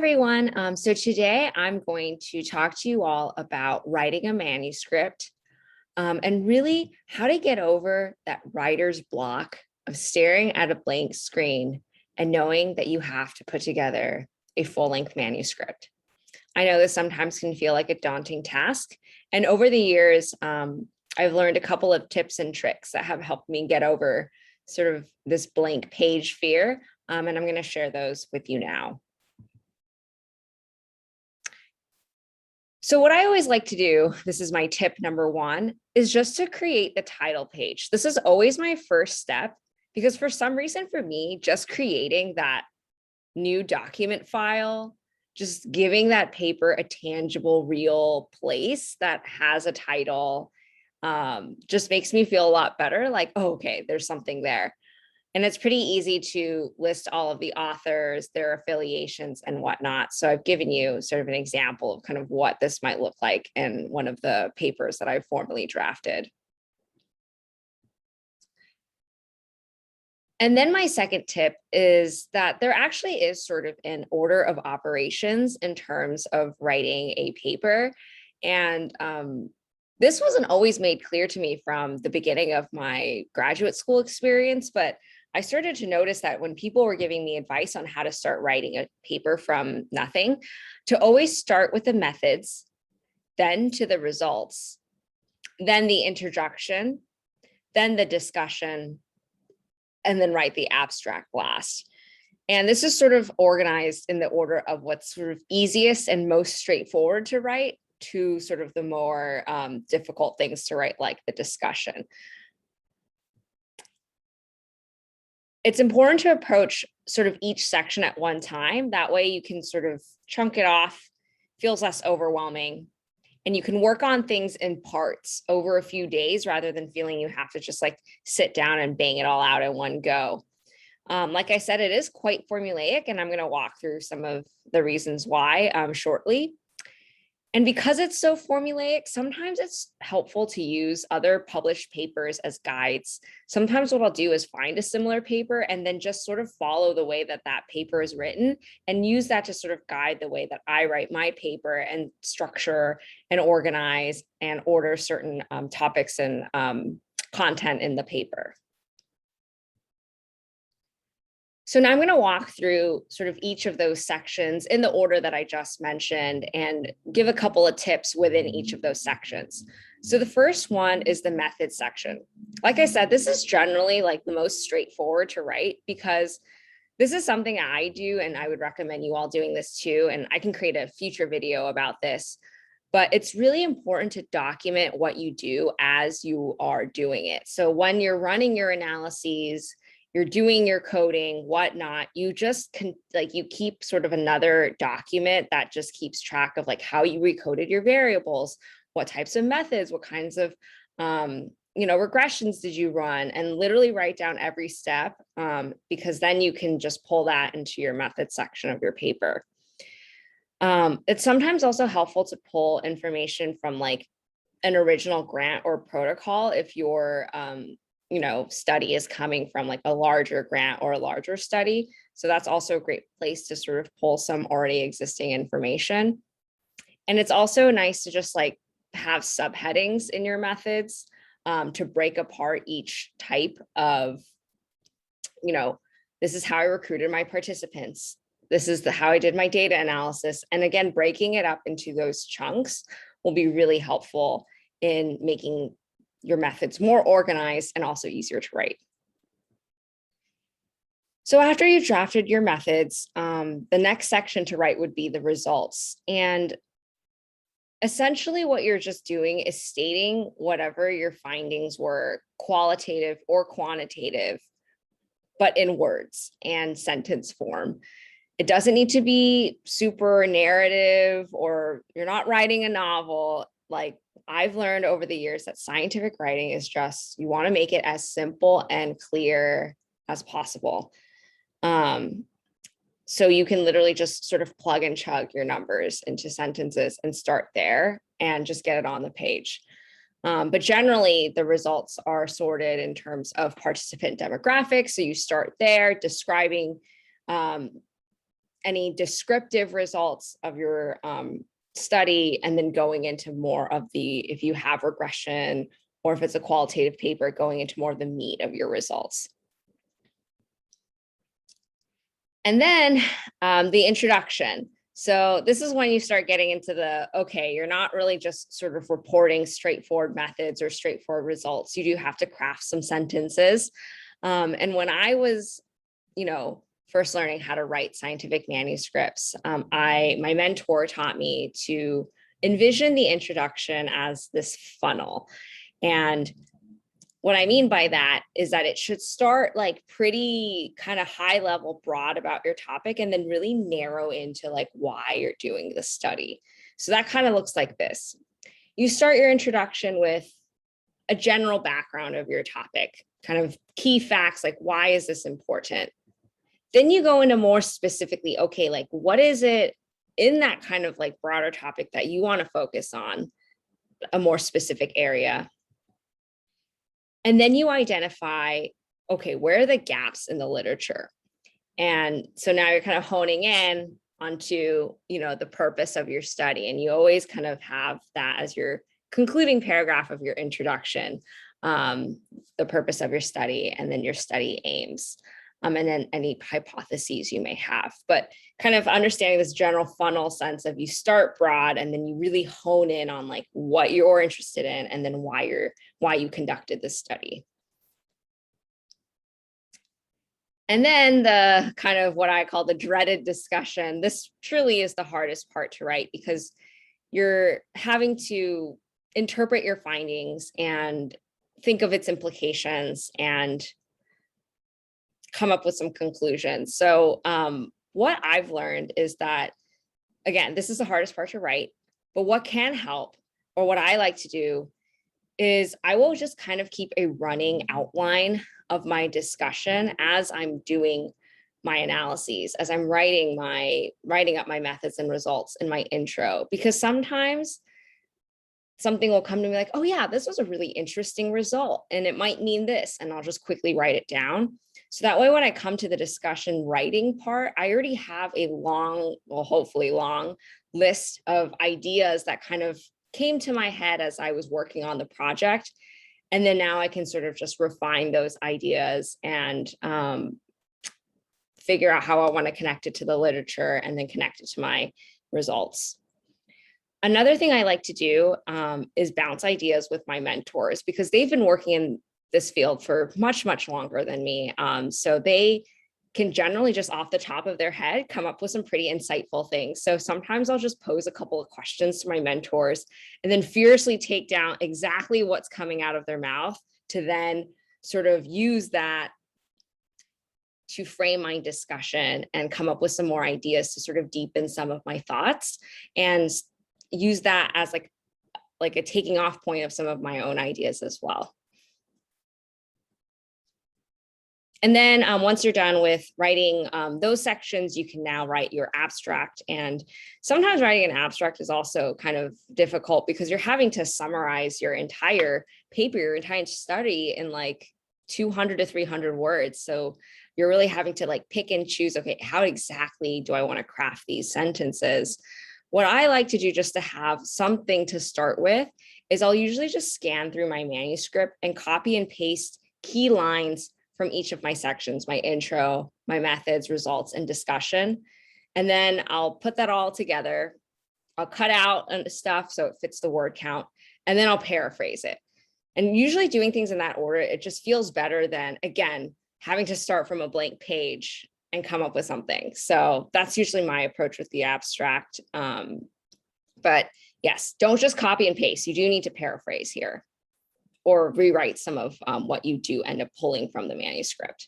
everyone. So today I'm going to talk to you all about writing a manuscript and really how to get over that writer's block of staring at a blank screen and knowing that you have to put together a full-length manuscript. I know this sometimes can feel like a daunting task. And over the years, I've learned a couple of tips and tricks that have helped me get over sort of this blank page fear. And I'm going to share those with you now. So what I always like to do, this is my tip number one, is just to create the title page. This is always my first step because for some reason for me, just creating that new document file, just giving that paper a tangible, real place that has a title, just makes me feel a lot better. Like, oh, okay, there's something there. And it's pretty easy to list all of the authors, their affiliations and whatnot. So I've given you sort of an example of kind of what this might look like in one of the papers that I've formally drafted. And then my second tip is that there actually is sort of an order of operations in terms of writing a paper. And this wasn't always made clear to me from the beginning of my graduate school experience, but I started to notice that when people were giving me advice on how to start writing a paper from nothing, to always start with the methods, then to the results, then the introduction, then the discussion, and then write the abstract last. And this is sort of organized in the order of what's sort of easiest and most straightforward to write to sort of the more difficult things to write, like the discussion. It's important to approach sort of each section at one time. That way you can sort of chunk it off, feels less overwhelming, and you can work on things in parts over a few days rather than feeling you have to just like sit down and bang it all out in one go. Like I said, it is quite formulaic, and I'm going to walk through some of the reasons why shortly. And because it's so formulaic, sometimes it's helpful to use other published papers as guides. Sometimes what I'll do is find a similar paper and then just sort of follow the way that that paper is written and use that to sort of guide the way that I write my paper and structure and organize and order certain topics and content in the paper. So now I'm going to walk through sort of each of those sections in the order that I just mentioned and give a couple of tips within each of those sections. So the first one is the method section. Like I said, this is generally like the most straightforward to write because this is something I do, and I would recommend you all doing this too. And I can create a future video about this, but it's really important to document what you do as you are doing it. So when you're running your analyses, you're doing your coding, whatnot, you just can you keep sort of another document that just keeps track of like how you recoded your variables, what types of methods, what kinds of regressions did you run, and literally write down every step because then you can just pull that into your method section of your paper. It's sometimes also helpful to pull information from like an original grant or protocol if your study is coming from like a larger grant or a larger study. So that's also a great place to sort of pull some already existing information. And it's also nice to just like have subheadings in your methods to break apart each type of, this is how I recruited my participants. This is how I did my data analysis. And again, breaking it up into those chunks will be really helpful in making your methods more organized and also easier to write. So after you've drafted your methods, the next section to write would be the results. And essentially what you're just doing is stating whatever your findings were, qualitative or quantitative, but in words and sentence form. It doesn't need to be super narrative, or you're not writing a novel. Like I've learned over the years that scientific writing is just, you want to make it as simple and clear as possible. So you can literally just sort of plug and chug your numbers into sentences and start there and just get it on the page. But generally the results are sorted in terms of participant demographics. So you start there describing any descriptive results of your study, and then going into more of the, if you have regression or if it's a qualitative paper, going into more of the meat of your results. And then the introduction. So this is when you start getting into the, okay, you're not really just sort of reporting straightforward methods or straightforward results. You do have to craft some sentences. And when I was, first learning how to write scientific manuscripts, my mentor taught me to envision the introduction as this funnel. And what I mean by that is that it should start like pretty kind of high level, broad about your topic, and then really narrow into like why you're doing the study. So that kind of looks like this. You start your introduction with a general background of your topic, kind of key facts, like why is this important? Then you go into more specifically, okay, like what is it in that kind of like broader topic that you want to focus on, a more specific area. And then you identify, okay, where are the gaps in the literature? And so now you're kind of honing in onto, the purpose of your study. And you always kind of have that as your concluding paragraph of your introduction, the purpose of your study, and then your study aims, and then any hypotheses you may have. But kind of understanding this general funnel sense of you start broad and then you really hone in on like what you're interested in and then why you conducted this study. And then the kind of what I call the dreaded discussion. This truly is the hardest part to write because you're having to interpret your findings and think of its implications and come up with some conclusions. So what I've learned is that, again, this is the hardest part to write, but what can help, or what I like to do, is I will just kind of keep a running outline of my discussion as I'm doing my analyses, as I'm writing up my methods and results in my intro, because sometimes something will come to me like, oh yeah, this was a really interesting result and it might mean this, and I'll just quickly write it down. So that way, when I come to the discussion writing part, I already have a long, well, hopefully long list of ideas that kind of came to my head as I was working on the project. And then now I can sort of just refine those ideas and figure out how I want to connect it to the literature and then connect it to my results. Another thing I like to do is bounce ideas with my mentors, because they've been working in this field for much, much longer than me. So they can generally just off the top of their head come up with some pretty insightful things. So sometimes I'll just pose a couple of questions to my mentors and then fiercely take down exactly what's coming out of their mouth to then sort of use that to frame my discussion and come up with some more ideas to sort of deepen some of my thoughts and use that as like a taking off point of some of my own ideas as well. And then once you're done with writing those sections, you can now write your abstract. And sometimes writing an abstract is also kind of difficult because you're having to summarize your entire paper, your entire study in like 200 to 300 words. So you're really having to like pick and choose, okay, how exactly do I want to craft these sentences? What I like to do just to have something to start with is I'll usually just scan through my manuscript and copy and paste key lines from each of my sections, my intro, my methods, results, and discussion. And then I'll put that all together. I'll cut out stuff so it fits the word count, and then I'll paraphrase it. And usually doing things in that order, it just feels better than, again, having to start from a blank page and come up with something. So that's usually my approach with the abstract. But yes, don't just copy and paste. You do need to paraphrase here or rewrite some of what you do end up pulling from the manuscript.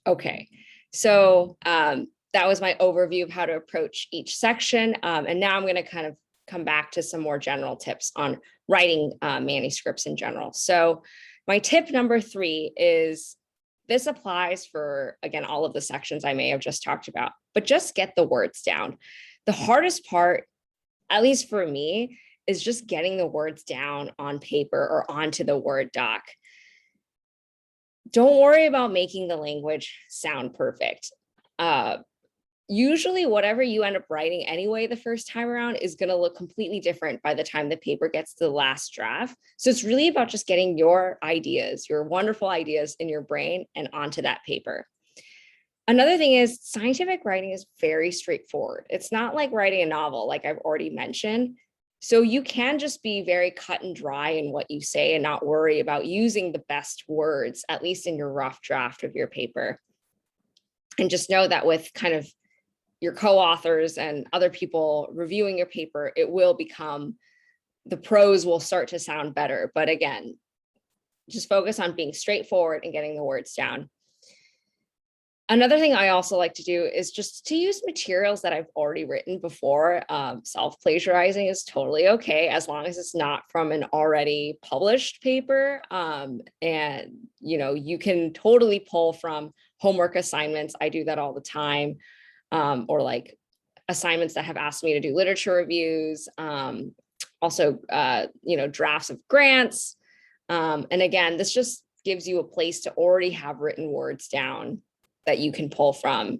Okay, so that was my overview of how to approach each section. And now I'm going to kind of come back to some more general tips on writing manuscripts in general. So my tip number 3 is, this applies for, again, all of the sections I may have just talked about, but just get the words down. The hardest part, at least for me, is just getting the words down on paper or onto the Word doc. Don't worry about making the language sound perfect. Usually whatever you end up writing anyway the first time around is going to look completely different by the time the paper gets to the last draft. So it's really about just getting your ideas, your wonderful ideas in your brain and onto that paper. Another thing is scientific writing is very straightforward. It's not like writing a novel, like I've already mentioned. So you can just be very cut and dry in what you say and not worry about using the best words, at least in your rough draft of your paper. And just know that with kind of your co-authors and other people reviewing your paper, it will become, the prose will start to sound better. But again, just focus on being straightforward and getting the words down. Another thing I also like to do is just to use materials that I've already written before. Self-plagiarizing is totally okay as long as it's not from an already published paper. And you can totally pull from homework assignments. I do that all the time. Or like assignments that have asked me to do literature reviews, also, drafts of grants. And again, this just gives you a place to already have written words down that you can pull from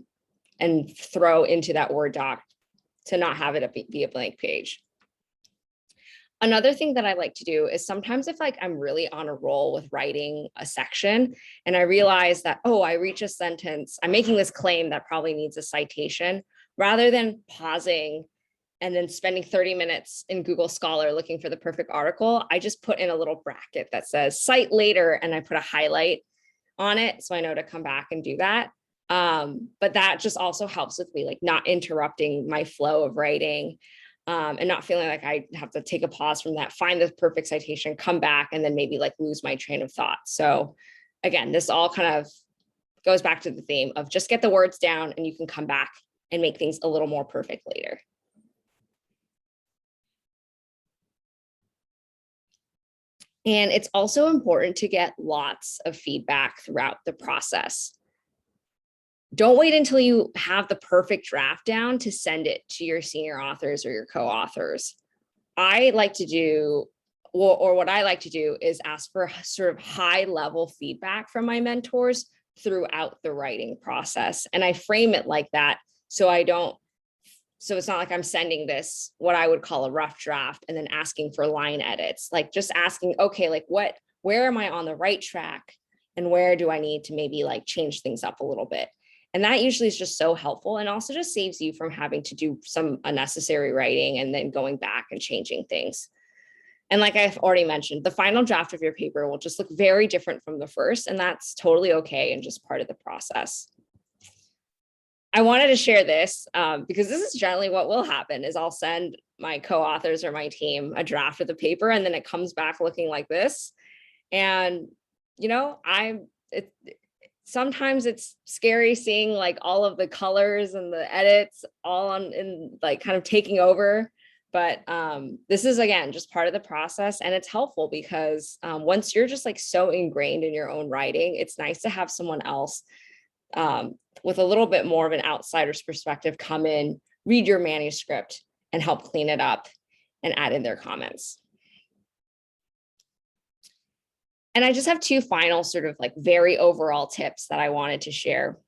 and throw into that Word doc to not have it be a blank page. Another thing that I like to do is sometimes if like I'm really on a roll with writing a section and I realize that, oh, I reach a sentence, I'm making this claim that probably needs a citation, rather than pausing and then spending 30 minutes in Google Scholar looking for the perfect article, I just put in a little bracket that says cite later and I put a highlight on it so I know to come back and do that. But that just also helps with me like not interrupting my flow of writing. And not feeling like I have to take a pause from that, find the perfect citation, come back, and then maybe like lose my train of thought. So again, this all kind of goes back to the theme of just get the words down and you can come back and make things a little more perfect later. And it's also important to get lots of feedback throughout the process. Don't wait until you have the perfect draft down to send it to your senior authors or your co-authors. I like to do, or what I like to do is ask for sort of high level feedback from my mentors throughout the writing process. And I frame it like that so it's not like I'm sending this, what I would call a rough draft, and then asking for line edits, like just asking, okay, like where am I on the right track? And where do I need to maybe like change things up a little bit? And that usually is just so helpful and also just saves you from having to do some unnecessary writing and then going back and changing things. And like I've already mentioned, the final draft of your paper will just look very different from the first, and that's totally okay and just part of the process. I wanted to share this because this is generally what will happen is I'll send my co-authors or my team a draft of the paper and then it comes back looking like this. And, sometimes it's scary seeing like all of the colors and the edits all in like kind of taking over. But this is, again, just part of the process. And it's helpful because once you're just like so ingrained in your own writing, it's nice to have someone else with a little bit more of an outsider's perspective come in, read your manuscript and help clean it up and add in their comments. And I just have two final sort of like very overall tips that I wanted to share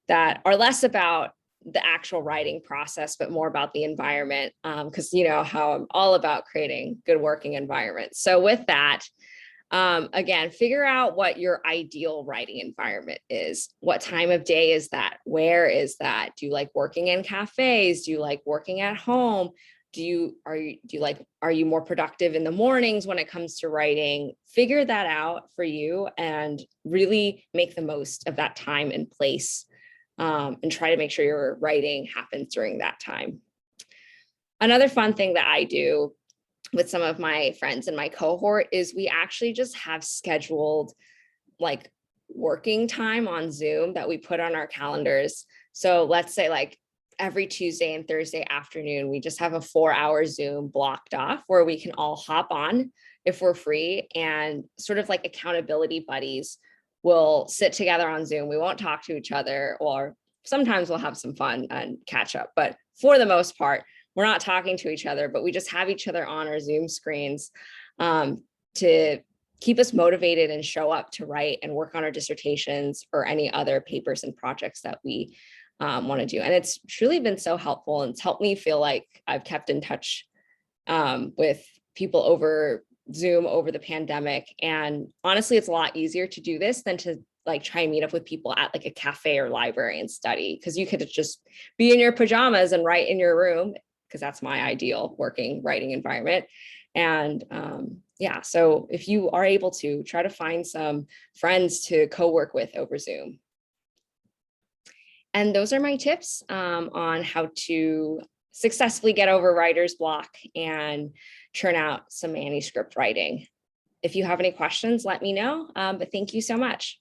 that are less about the actual writing process, but more about the environment, because you know how I'm all about creating good working environments. So with that, again, figure out what your ideal writing environment is. What time of day is that? Where is that? Do you like working in cafes? Do you like working at home? Are you more productive in the mornings when it comes to writing? Figure that out for you and really make the most of that time and place, and try to make sure your writing happens during that time. Another fun thing that I do with some of my friends in my cohort is we actually just have scheduled like working time on Zoom that we put on our calendars. So let's say like every Tuesday and Thursday afternoon, we just have a 4-hour Zoom blocked off where we can all hop on if we're free, and sort of like accountability buddies will sit together on Zoom. We won't talk to each other, or sometimes we'll have some fun and catch up. But for the most part, we're not talking to each other, but we just have each other on our Zoom screens to keep us motivated and show up to write and work on our dissertations or any other papers and projects that we want to do. And it's truly been so helpful, and it's helped me feel like I've kept in touch with people over Zoom over the pandemic. And honestly, it's a lot easier to do this than to like try and meet up with people at like a cafe or library and study, because you could just be in your pajamas and write in your room, because that's my ideal working writing environment. And yeah, so if you are able to, try to find some friends to co-work with over Zoom. And those are my tips on how to successfully get over writer's block and churn out some manuscript writing. If you have any questions, let me know. But thank you so much.